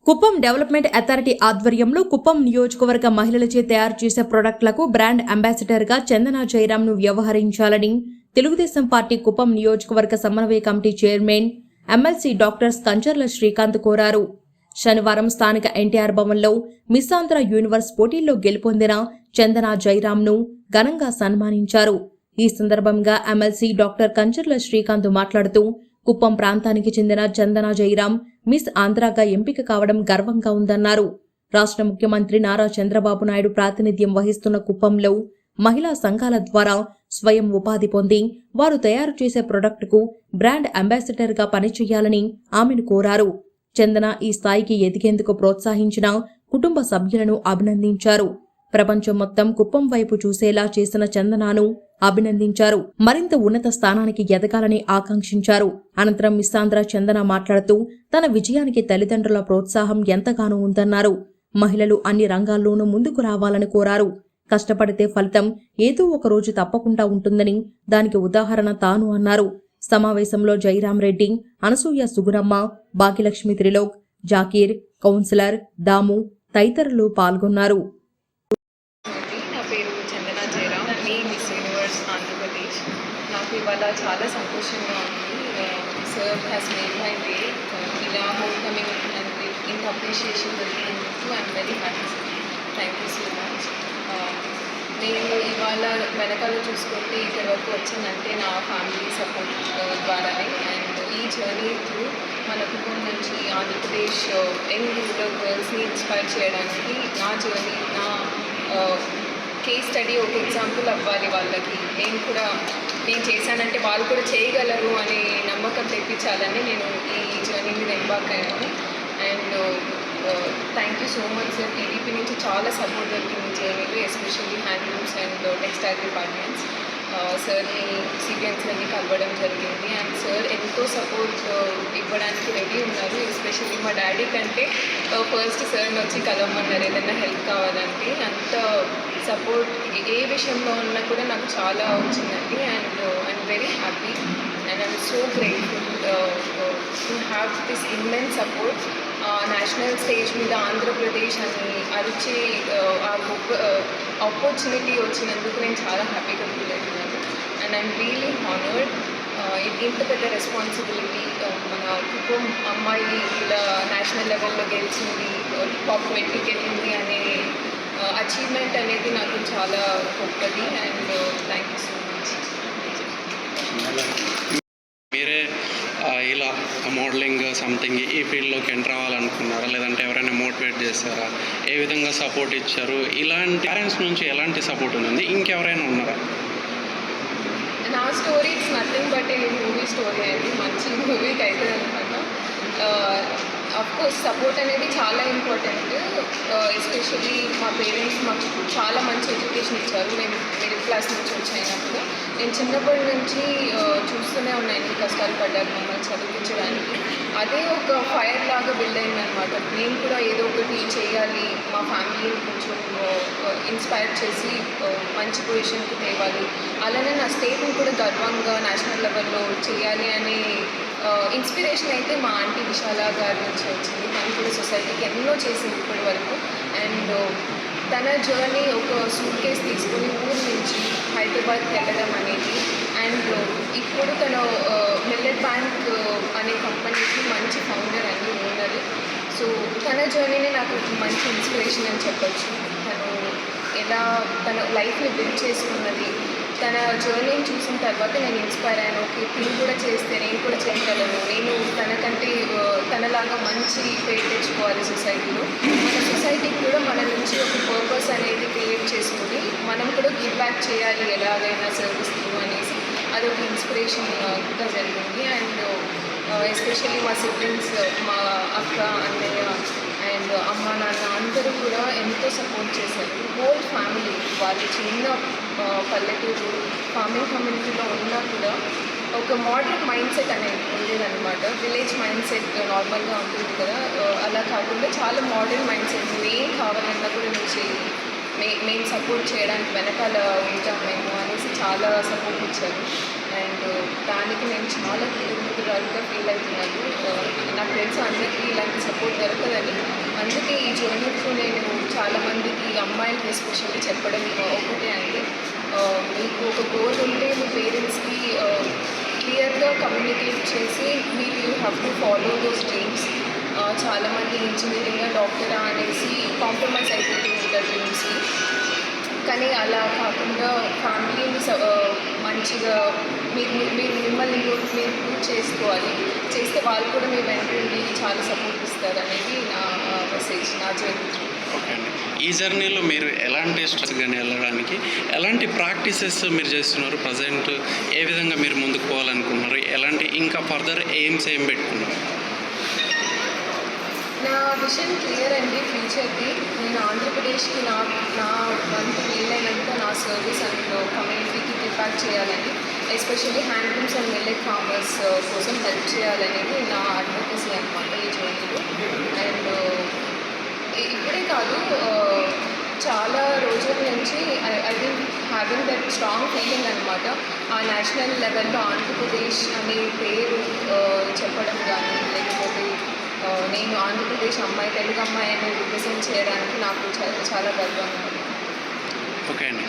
Kuppam development authority ఆధ్వర్యంలో కుప్పం నియోజకవర్గ మహిళలచే తయారు చేసే ప్రొడక్టులకు బ్రాండ్ అంబాసిడర్గా చందన జయరాంను వ్యవహరించాలని తెలుగుదేశం పార్టీ కుప్పం నియోజకవర్గ సమన్వయ committee chairman MLC doctor Kancharla Srikanth కోరారు. శనివారం స్థానిక ఎన్టీఆర్ భవన్లో మిస్ ఆంధ్ర యూనివర్స్ పోటీల్లో గెలుపొందిన చందన జయరాంను ఘనంగా సన్మానించారు. ఈ సందర్భంగా ఎమ్మెల్సీ డాక్టర్ కంచర్ల శ్రీకాంత్ మాట్లాడుతూ కుప్పం ప్రాంతానికి చెందిన చందన జయరాం మిస్ ఆంధ్రాగా ఎంపిక కావడం గర్వంగా ఉందన్నారు. రాష్ట్ర ముఖ్యమంత్రి నారా చంద్రబాబు నాయుడు ప్రాతినిధ్యం వహిస్తున్న కుప్పంలో మహిళా సంఘాల ద్వారా స్వయం ఉపాధి పొంది వారు తయారు చేసే ప్రొడక్టుకు బ్రాండ్ అంబాసిడర్గా పనిచేయాలని ఆమెను కోరారు. చందన ఈ స్థాయికి ఎదిగేందుకు ప్రోత్సహించిన కుటుంబ సభ్యులను అభినందించారు. ప్రపంచం మొత్తం కుప్పం వైపు చూసేలా చేసిన చందనను అభినందించారు. మరింత ఉన్నత స్థానానికి ఎదగాలని ఆకాంక్షించారు. అనంతరం మిస్ ఆంధ్ర చందన మాట్లాడుతూ తన విజయానికి తల్లిదండ్రుల ప్రోత్సాహం ఎంతగానో ఉందన్నారు. మహిళలు అన్ని రంగాల్లోనూ ముందుకు రావాలని కోరారు. కష్టపడితే ఫలితం ఏదో ఒక రోజు తప్పకుండా ఉంటుందని దానికి ఉదాహరణ తాను అన్నారు. సమావేశంలో జయరాం రెడ్డి, అనసూయ సుగుణమ్మ, భాగ్యలక్ష్మి త్రిలోక్, జాకీర్, కౌన్సిలర్ దాము తదితరులు పాల్గొన్నారు. ఆంధ్రప్రదేశ్ నాకు ఇవాళ చాలా సంతోషంగా ఉంది. Sir has made my day. ఇలా హోమ్ కమింగ్ అండ్ ఇంత అప్రిషియేషన్ దొరికినందుకు I'm very happy sir. Thank you so much. నేను ఇవాళ వెనకాల చూసుకుంటే ఇక్కడి వరకు వచ్చానంటే నా ఫ్యామిలీ సపోర్ట్ ద్వారానే. అండ్ ఈ జర్నీ త్రూ మన కుటుంబం నుంచి ఆంధ్రప్రదేశ్ యంగ్ రూరల్ గర్ల్స్ని ఇన్స్పైర్ చేయడానికి నా జర్నీ, నా కేస్ స్టడీ ఒక ఎగ్జాంపుల్ అవ్వాలి వాళ్ళకి. నేను చేశానంటే వాళ్ళు కూడా చేయగలరు అనే నమ్మకం తెప్పించాలని నేను ఈ జర్నీ మీద ఎంబాక్ అయ్యాను. And thank you so much sir. TDP నుంచి చాలా సపోర్ట్ దొరికింది జర్నీలో, especially handlooms and textile departments. సార్ని సిబిఎన్స్ని కలవడం జరిగింది అండ్ సార్ ఎంతో సపోర్ట్ ఇవ్వడానికి రెడీ ఉన్నారు. ఎస్పెషల్లీ మా డాడీ కంటే ఫస్ట్ సార్ని వచ్చి కలవమన్నారు ఏదైనా హెల్ప్ కావాలంటే. అంత సపోర్ట్ ఏ విషయంలో ఉన్నా కూడా నాకు చాలా వచ్చిందండి. And I'm very happy and I'm so grateful to have this immense support. National stage మీద ఆంధ్రప్రదేశ్ అని అరిచి ఆ గొప్ప ఆపర్చునిటీ వచ్చినందుకు నేను చాలా హ్యాపీగా ఫీల్ అవుతున్నాను. And I'm really honoured. ఇంత పెద్ద రెస్పాన్సిబిలిటీ, మన కుటుంబం అమ్మాయి ఇలా నేషనల్ లెవెల్లో గెలిచింది, టాప్ 20కి వెళ్ళింది అనే అచీవ్మెంట్ అనేది నాకు చాలా గొప్పది. And thank you so much. మీరే ఇలా మోడలింగ్ సంథింగ్ ఈ ఫీల్డ్లోకి ఎంటర్ అవ్వాలనుకున్నారా, లేదంటే ఎవరైనా మోటివేట్ చేస్తారా, ఏ విధంగా సపోర్ట్ ఇచ్చారు? ఇలాంటి పేరెంట్స్ నుంచి ఎలాంటి సపోర్ట్ ఉంది? ఇంకెవరైనా ఉన్నారా? నా story it's nothing but A movie story అండి. మంచి మూవీకి అవుతుంది అనమాట. అఫ్కోర్స్ సపోర్ట్ అనేది చాలా ఇంపార్టెంట్. ఎస్పెషల్లీ మా పేరెంట్స్ మాకు చాలా మంచి ఎడ్యుకేషన్ ఇచ్చారు. నేను మిడిల్ క్లాస్ నుంచి వచ్చాయినప్పుడు నేను చిన్నప్పటి నుంచి చూస్తూనే ఉన్నాను ఎన్ని కష్టాలు పడ్డారు మమ్మల్ని చదివించడానికి. అదే ఒక ఫైర్ లాగా బిల్డ్ అయిందనమాట. నేను కూడా ఏదో ఒకటి చేయాలి, మా ఫ్యామిలీని కొంచెం ఇన్స్పైర్ చేసి మంచి పొజిషన్కి తేవాలి, అలానే నా స్టేట్ని కూడా గర్వంగా నేషనల్ లెవెల్లో చేయాలి అనే ఇన్స్పిరేషన్ అయితే మా ఆంటీ విశాల గారి నుంచి వచ్చింది. తను కూడా సొసైటీకి ఎన్నో చేసింది ఇప్పటి వరకు. అండ్ తన జర్నీ ఒక సూట్ కేస్ తీసుకుని ఊరు నుంచి హైదరాబాద్కి వెళ్ళడం అనేది, అండ్ ఇప్పుడు తను మిల్లెట్ బ్యాంక్ అనే కంపెనీకి మంచి ఫౌండర్ అండి, ఓనర్. సో తన జర్నీని నాకు మంచి ఇన్స్పిరేషన్ అని చెప్పొచ్చు. తను ఎలా తన లైఫ్ని బిల్డ్ చేసుకున్నది, తన జర్నీని చూసిన తర్వాత నేను ఇన్స్పైర్ అయ్యాను. ఓకే, నేను కూడా చేస్తే నేను కూడా చేయగలను, నేను తనకంటే తనలాగా మంచి పేరు తెచ్చుకోవాలి సొసైటీలో. మన సొసైటీకి కూడా మన నుంచి ఒక పర్పస్ అనేది క్రియేట్ చేసుకుని మనం కూడా గివ్ బ్యాక్ చేయాలి ఎలాగైనా సర్వీస్ త్రూ అనేసి అదొక ఇన్స్పిరేషన్గా జరిగింది. అండ్ ఎస్పెషల్లీ మా సిబ్లింగ్స్, మా అక్క, అన్నయ్య అండ్ అమ్మ, నాన్న అందరూ కూడా ఎంతో సపోర్ట్ చేశారు. Whole family. వాళ్ళు చిన్న పల్లెటూరు ఫార్మింగ్ కమ్యూనిటీలో ఉన్నా కూడా ఒక మోడర్న్ మైండ్ సెట్ అనేది ఉండేదన్నమాట. విలేజ్ మైండ్ సెట్ నార్మల్గా ఉంటుంది కదా, అలా కాకుండా చాలా మోడర్న్ మైండ్ సెట్. ఏం కావాలన్నా కూడా నుంచి మేము సపోర్ట్ చేయడానికి వెనకాల ఉంటాం మేము అనేసి చాలా సపోర్ట్ ఇచ్చారు. అండ్ దానికి నేను చాలా కృతజ్ఞతగా ఫీల్ అవుతున్నాను. నాకు తెలుసు అందరికీ ఇలాంటి సపోర్ట్ దొరకదని. అందుకే ఈ జర్నీతో నేను చాలామందికి అమ్మాయిలకి ఎస్పెషల్లీ చెప్పడం ఒకటే అండి, మీకు ఒక గోల్ ఉంటే మీ పేరెంట్స్కి క్లియర్గా కమ్యూనికేట్ చేసి మీరు you have to follow those dreams. చాలామంది ఇంజనీరింగ్ డాక్టరా అనేసి కాంప్రమైజ్ అయిపోతూ ఉంటారు డ్రీమ్స్కి. కానీ అలా కాకుండా ఫ్యామిలీని మంచిగా మీరు మిమ్మల్ని మీరు ప్రూవ్ చేసుకోవాలి. చేస్తే వాళ్ళు కూడా మీ వెంటనే చాలా సపోర్ట్ ఇస్తారు అనేది నా మెసేజ్, నా జర్నీ. ఓకే అండి. ఈ జర్నీలో మీరు ఎలాంటి స్ట్రెస్ కానీ వెళ్ళడానికి ఎలాంటి ప్రాక్టీసెస్ మీరు చేస్తున్నారు? ప్రజెంట్ ఏ విధంగా మీరు ముందుకు పోవాలనుకుంటున్నారు? ఎలాంటి ఇంకా ఫర్దర్ ఎయిమ్స్ ఏం పెట్టుకున్నారు? నా విజన్ క్లియర్ అండి ఫ్యూచర్కి. నేను ఆంధ్రప్రదేశ్కి నా వంతు వీలైనంత నా సర్వీస్ అండ్ కమ్యూనిటీకి ఇంపాక్ట్ చేయాలని, especially handlooms and millet farmers కోసం హెల్ప్ చేయాలనేది నా అడ్వొకేసీ అనమాట ఈ జర్నీలో. అండ్ ఇప్పుడే కాదు, చాలా రోజుల నుంచి I think having that strong feeling అనమాట. ఆ నేషనల్ లెవెల్లో ఆంధ్రప్రదేశ్ అనే పేరు చెప్పడం కానీ, లేకపోతే నేను ఆంధ్రప్రదేశ్ అమ్మాయి, తెలుగు అమ్మాయి అనేది రిప్రజెంట్ చేయడానికి నాకు చాలా గర్వంగా ఉంది. ఓకే అండి.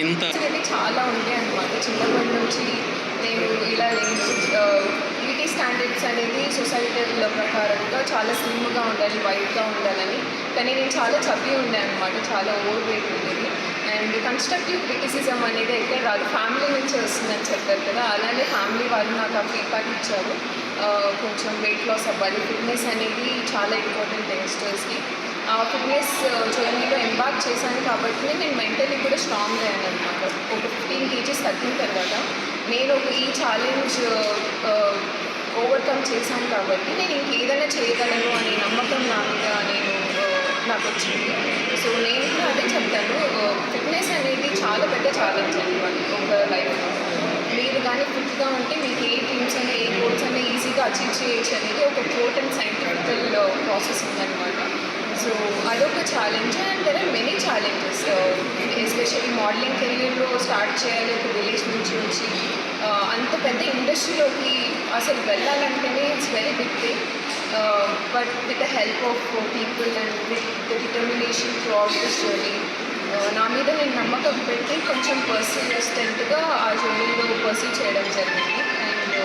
ఇంత అయితే చాలా ఉంటాయి అన్నమాట. చిన్నప్పటి నుంచి నేను ఇలా బ్యూటీ స్టాండర్డ్స్ అనేది సొసైటీల ప్రకారంగా చాలా స్లిమ్గా ఉండాలి, వైట్గా ఉండాలని. కానీ నేను చాలా చదివి ఉండే అనమాట, చాలా ఓవర్ వెయిట్ ఉండేది. అండ్ కన్స్ట్రక్టివ్ క్రిటిసిజం అనేది ఎక్కడ రాదు, ఫ్యామిలీ నుంచి వస్తుందని చెప్పారు కదా, అలానే ఫ్యామిలీ వాళ్ళు నాకు ఆ ఫీడ్బ్యాక్ ఇచ్చారు. కొంచెం వెయిట్ లాస్ అవ్వాలి, ఫిట్నెస్ అనేది చాలా ఇంపార్టెంట్ యంగ్స్టర్స్కి. ఆ ఫిట్నెస్ జర్నీలో ఎంబార్క్ చేశాను కాబట్టి నేను మెంటలీ కూడా స్ట్రాంగ్ అయ్యాను అనమాట. ఒక 15 kgs తగ్గిన తర్వాత నేను ఈ ఛాలెంజ్ ఓవర్కమ్ చేశాను కాబట్టి నేను ఇంకేదైనా చేయగలను అనే నమ్మకం నా మీద నాకు వచ్చింది. సో నేను కూడా అదే చెప్తాను, ఫిట్నెస్ అనేది చాలా పెద్ద ఛాలెంజ్ అండి ఒక లైఫ్లో. మీరు కానీ ఫిట్గా ఉంటే మీకు ఏ డ్రీమ్స్ అనే ఏ గోల్స్ అనే ఈజీగా అచీవ్ చేయొచ్చు అనేది ఒక కోట్ అండ్ సైంటిఫికల్ ప్రాసెస్ ఉందన్నమాట. సో అదొక challenge. And there are many challenges, especially modeling కెరియర్లో స్టార్ట్ చేయాలి ఒక విలేజ్ నుంచి వచ్చి అంత పెద్ద ఇండస్ట్రీలోకి అసలు వెళ్ళాలంటేనే it's very big thing. But with the help of people and with the determination throughout this journey, నా మీద నేను నమ్మకం పెట్టి కొంచెం పర్సిస్టెంట్గా ఆ జర్నీలో పర్సూ చేయడం జరిగింది. అండ్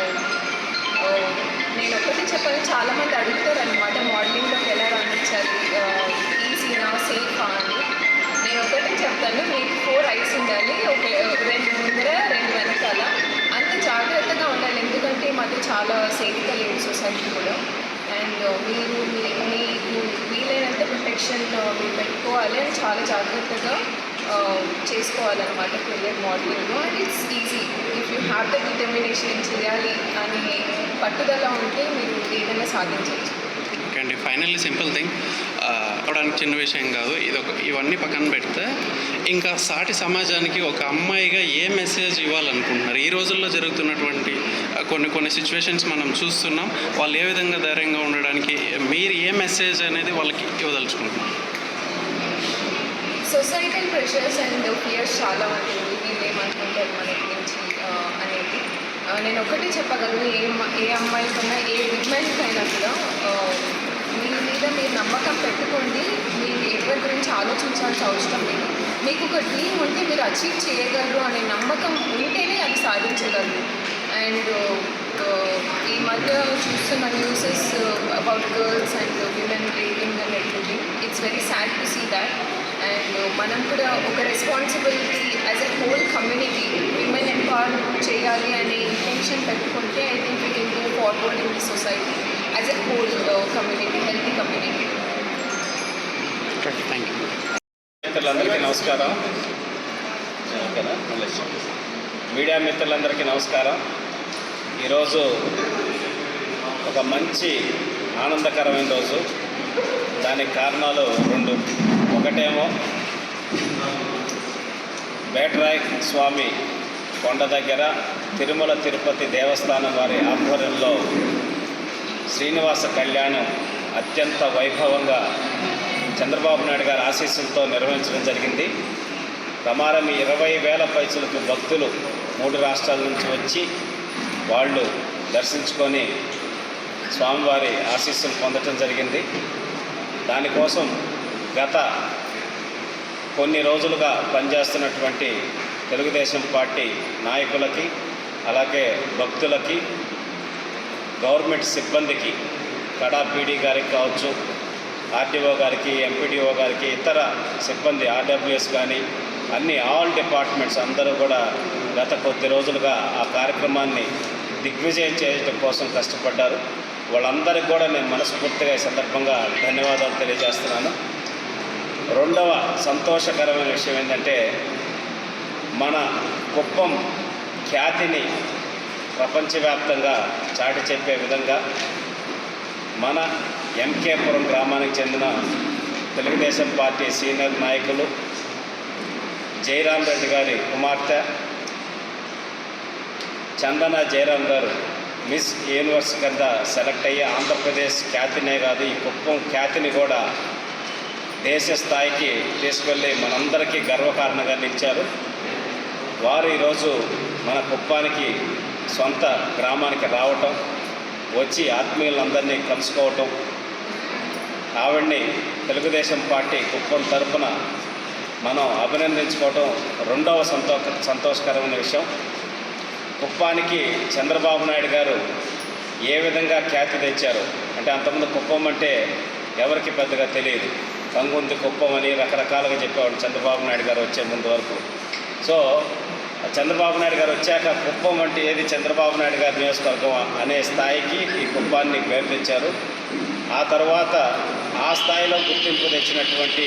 నేను ఒకటి చెప్పాలి, చాలామంది అడుగుతారు అనమాట మోడలింగ్లోకి ఎలా రాణించాలి, ఈజీనా సేఫా అని. నేను ఒకటి చెప్తాను, మీకు 4 eyes ఉండాలి, ఒక 2 ముందర 2 వెనకాల. అంత జాగ్రత్తగా ఉండాలి, ఎందుకంటే మాది చాలా సేఫ్గా లేదు సొసైటీ కూడా. అండ్ మీరు మీకు వీలైనంత ప్రొటెక్షన్ మీరు పెట్టుకోవాలి అని చాలా జాగ్రత్తగా చేసుకోవాలన్నమాట కెరియర్ మోడలింగ్లో. And it's easy if you have the determination చేయాలి అని పట్టుదల ఉంటే మీరు ఏదైనా సాధించవచ్చు. ఓకే అండి. ఫైనల్లీ సింపుల్ థింగ్, అవడానికి చిన్న విషయం కాదు ఇవన్నీ పక్కన పెడితే ఇంకా సాటి సమాజానికి ఒక అమ్మాయిగా ఏ మెసేజ్ ఇవ్వాలనుకుంటున్నారు? ఈ రోజుల్లో జరుగుతున్నటువంటి కొన్ని సిచ్యువేషన్స్ మనం చూస్తున్నాం, వాళ్ళు ఏ విధంగా ధైర్యంగా ఉండడానికి మీరు ఏ మెసేజ్ అనేది వాళ్ళకి ఇవ్వదలుచుకుంటున్నారు? సొసైటల్ ప్రెషర్స్ అండ్ ఫియర్స్ చాలా ఉంటుంది, వీళ్ళు ఏమనుకుంటారు మన గురించి అనేది. నేను ఒకటి చెప్పగలను, ఏ అమ్మాయికైనా ఏ విమెన్కైనా కూడా మీ మీద మీరు నమ్మకం పెట్టుకోండి. మీరు ఎవరి గురించి ఆలోచించాల్సిన అవసరం లేదు. మీకు ఒక డ్రీమ్ ఉంటే మీరు అచీవ్ చేయగలరు అనే నమ్మకం ఉంటేనే అది సాధించగలరు. అండ్ ఈ మధ్య చూస్తున్న newses about girls and women raping and everything, it's very sad to see that. And మనం కూడా ఒక responsibility as a whole community women empower చేయాలి అనే ఇంటెన్షన్ పెట్టుకుంటే I think we can move forward in the society as a whole community, healthy community. Thank you. మిత్రులందరికీ నమస్కారం. Media మిత్రులందరికీ నమస్కారం. ఈరోజు ఒక మంచి ఆనందకరమైన రోజు. దానికి కారణాలు 2. ఒకటేమో వేటరాయ స్వామి కొండ దగ్గర తిరుమల తిరుపతి దేవస్థానం వారి ఆధ్వర్యంలో శ్రీనివాస కళ్యాణం అత్యంత వైభవంగా చంద్రబాబు నాయుడు గారి ఆశీస్సులతో నిర్వహించడం జరిగింది. ప్రమారం 20,000 పైసలకు భక్తులు 3 రాష్ట్రాల నుంచి వచ్చి వాళ్ళు దర్శించుకొని స్వామివారి ఆశీస్సులు పొందటం జరిగింది. దానికోసం గత కొన్ని రోజులుగా పనిచేస్తున్నటువంటి తెలుగుదేశం పార్టీ నాయకులకి, అలాగే భక్తులకి, గవర్నమెంట్ సిబ్బందికి, కడా పీడీ గారికి కావచ్చు, ఆర్టీఓ గారికి, ఎంపీడీఓ గారికి, ఇతర సిబ్బంది ఆర్డబ్ల్యూఎస్ కానీ అన్ని ఆల్ డిపార్ట్మెంట్స్ అందరూ కూడా గత కొద్ది రోజులుగా ఆ కార్యక్రమాన్ని దిగ్విజయం చేయడం కోసం కష్టపడ్డారు. వాళ్ళందరికీ కూడా నేను మనస్ఫూర్తిగా ఈ సందర్భంగా ధన్యవాదాలు తెలియజేస్తున్నాను. రెండవ సంతోషకరమైన విషయం ఏంటంటే, మన కుప్పం ఖ్యాతిని ప్రపంచవ్యాప్తంగా చాటి చెప్పే విధంగా మన ఎంకేపురం గ్రామానికి చెందిన తెలుగుదేశం పార్టీ సీనియర్ నాయకులు జయరాం రెడ్డి గారి కుమార్తె చందన జయరాం గారు మిస్ యూనివర్స్ కింద సెలెక్ట్ అయ్యి ఆంధ్రప్రదేశ్ ఖ్యాతినే కాదు, ఈ కుప్పం ఖ్యాతిని కూడా దేశ స్థాయికి తీసుకెళ్ళి మనందరికీ గర్వకారణంగా నిలిచారు. వారు ఈరోజు మన కుప్పానికి సొంత గ్రామానికి రావటం, వచ్చి ఆత్మీయులందరినీ కలుసుకోవటం, ఆవిడ్ని తెలుగుదేశం పార్టీ కుప్పం తరఫున మనం అభినందించుకోవటం రెండవ సంతోషకరమైన విషయం. కుప్పానికి చంద్రబాబు నాయుడు గారు ఏ విధంగా ఖ్యాతి తెచ్చారు అంటే, అంతకుముందు కుప్పం అంటే ఎవరికి పెద్దగా తెలియదు, కంగుంది కుప్పం అని రకరకాలుగా చెప్పేవాడు చంద్రబాబు నాయుడు గారు వచ్చే ముందు వరకు. సో చంద్రబాబు నాయుడు గారు వచ్చాక కుప్పం అంటే ఏది, చంద్రబాబు నాయుడు గారి నియోజకవర్గం అనే స్థాయికి ఈ కుప్పాన్ని పేరు తెచ్చారు. ఆ తర్వాత ఆ స్థాయిలో గుర్తింపు తెచ్చినటువంటి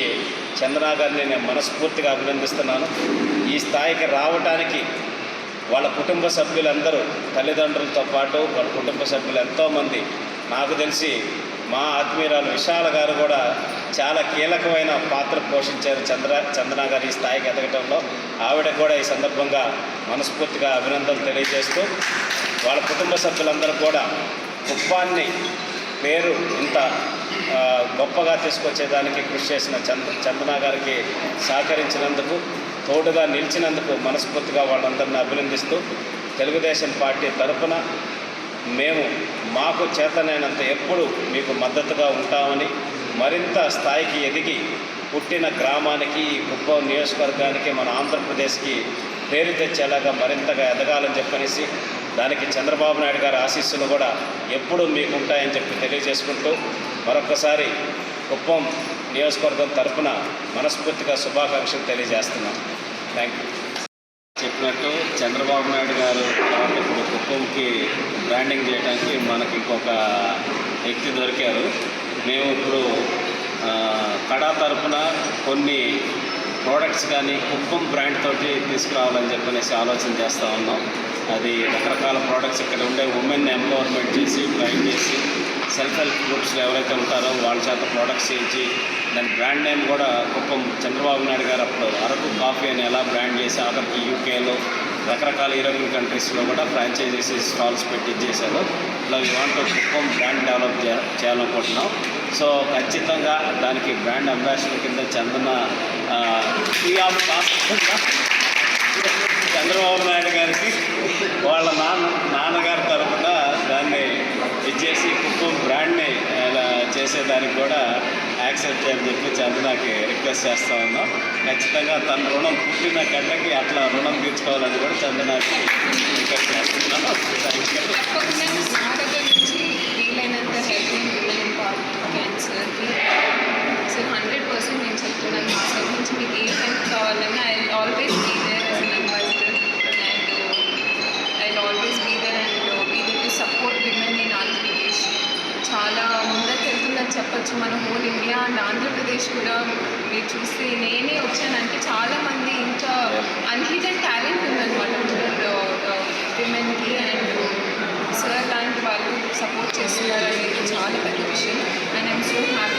చంద్రనా గారిని నేను మనస్ఫూర్తిగా అభినందిస్తున్నాను. ఈ స్థాయికి రావడానికి వాళ్ళ కుటుంబ సభ్యులందరూ, తల్లిదండ్రులతో పాటు వాళ్ళ కుటుంబ సభ్యులు ఎంతోమంది, నాకు తెలిసి మా ఆత్మీయురాలు విశాల గారు కూడా చాలా కీలకమైన పాత్ర పోషించారు చందన గారు ఈ స్థాయికి ఎదగటంలో. ఆవిడ కూడా ఈ సందర్భంగా మనస్ఫూర్తిగా అభినందనలు తెలియజేస్తూ, వాళ్ళ కుటుంబ సభ్యులందరూ కూడా కుప్పాన్ని పేరు ఇంత గొప్పగా తీసుకొచ్చేదానికి కృషి చేసిన చందన గారికి సహకరించినందుకు, తోడుగా నిలిచినందుకు మనస్ఫూర్తిగా వాళ్ళందరినీ అభినందిస్తూ, తెలుగుదేశం పార్టీ తరఫున మేము మాకు చేతనైనంత ఎప్పుడు మీకు మద్దతుగా ఉంటామని, మరింత స్థాయికి ఎదిగి పుట్టిన గ్రామానికి, కుప్పం నియోజకవర్గానికి, మన ఆంధ్రప్రదేశ్కి పేరు తెచ్చేలాగా మరింతగా ఎదగాలని చెప్పనేసి, దానికి చంద్రబాబు నాయుడు గారి ఆశీస్సులు కూడా ఎప్పుడూ మీకు ఉంటాయని చెప్పి తెలియజేసుకుంటూ, మరొకసారి కుప్పం నియోజకవర్గం తరఫున మనస్ఫూర్తిగా శుభాకాంక్షలు తెలియజేస్తున్నాం. Thank you. చెప్పినట్టు చంద్రబాబు నాయుడు గారు తర్వాత ఇప్పుడు కుప్పంకి బ్రాండింగ్ చేయడానికి మనకి ఇంకొక వ్యక్తి దొరికారు. మేము ఇప్పుడు కడా తరఫున కొన్ని ప్రోడక్ట్స్ కానీ కుప్పం బ్రాండ్ తోటి తీసుకురావాలని చెప్పనేసి ఆలోచన చేస్తూ ఉన్నాం. అది రకరకాల ప్రోడక్ట్స్ ఇక్కడ ఉండే ఉమెన్ ఎంపవర్మెంట్ చేసి, ట్రైన్ చేసి, సెల్ఫ్ హెల్ప్ గ్రూప్స్లో ఎవరైతే ఉంటారో వాళ్ళ చేత ప్రోడక్ట్స్ చేయించి, దాని బ్రాండ్ నేమ్ కూడా కుప్పం చంద్రబాబు నాయుడు గారు అప్పుడు అరకు కాఫీ అని ఎలా బ్రాండ్ చేసి, ఆఖరికి యూకేలో రకరకాల యూరోపియన్ కంట్రీస్లో కూడా ఫ్రాంచైజీస్ స్టాల్స్ పెట్టి చేశారు. ఇలా ఇవాంటి కుప్పం బ్రాండ్ డెవలప్ చేయాలనుకుంటున్నాం. సో ఖచ్చితంగా దానికి బ్రాండ్ అంబాసిడర్ కింద చంద్రబాబు నాయుడు గారికి వాళ్ళ నాన్నగారి తరఫున దాన్ని ఇచ్చేసి కుప్పం బ్రాండ్ని చేసేదానికి కూడా యాక్సెప్ట్ చేయని చెప్పి చందనాకి రిక్వెస్ట్ చేస్తూ ఉన్నాం. ఖచ్చితంగా తన రుణం పుట్టిన గంటకి అట్లా రుణం తీర్చుకోవాలని కూడా చందనాకి రిక్వెస్ట్ చేస్తున్నాను. సో 100% నేను చెప్తున్నాను, మా సైడ్ నుంచి మీకు ఏ హెల్ప్ కావాలన్నా I always be there as an ambassador and I always be there to support women in Andhra Pradesh. చాలా ముందరికి వెళ్తుందని చెప్పచ్చు మన హోల్ ఇండియా అండ్ ఆంధ్రప్రదేశ్ కూడా. మీరు చూస్తే నేనే వచ్చానంటే చాలామంది ఇంకా అన్హిడెన్ టాలెంట్ ఉందన్నమాట విమెన్కి, అండ్ సార్ లాంటి వాళ్ళు సపోర్ట్ చేస్తున్నారు అనేది చాలా పెద్ద విషయం. And I'm so happy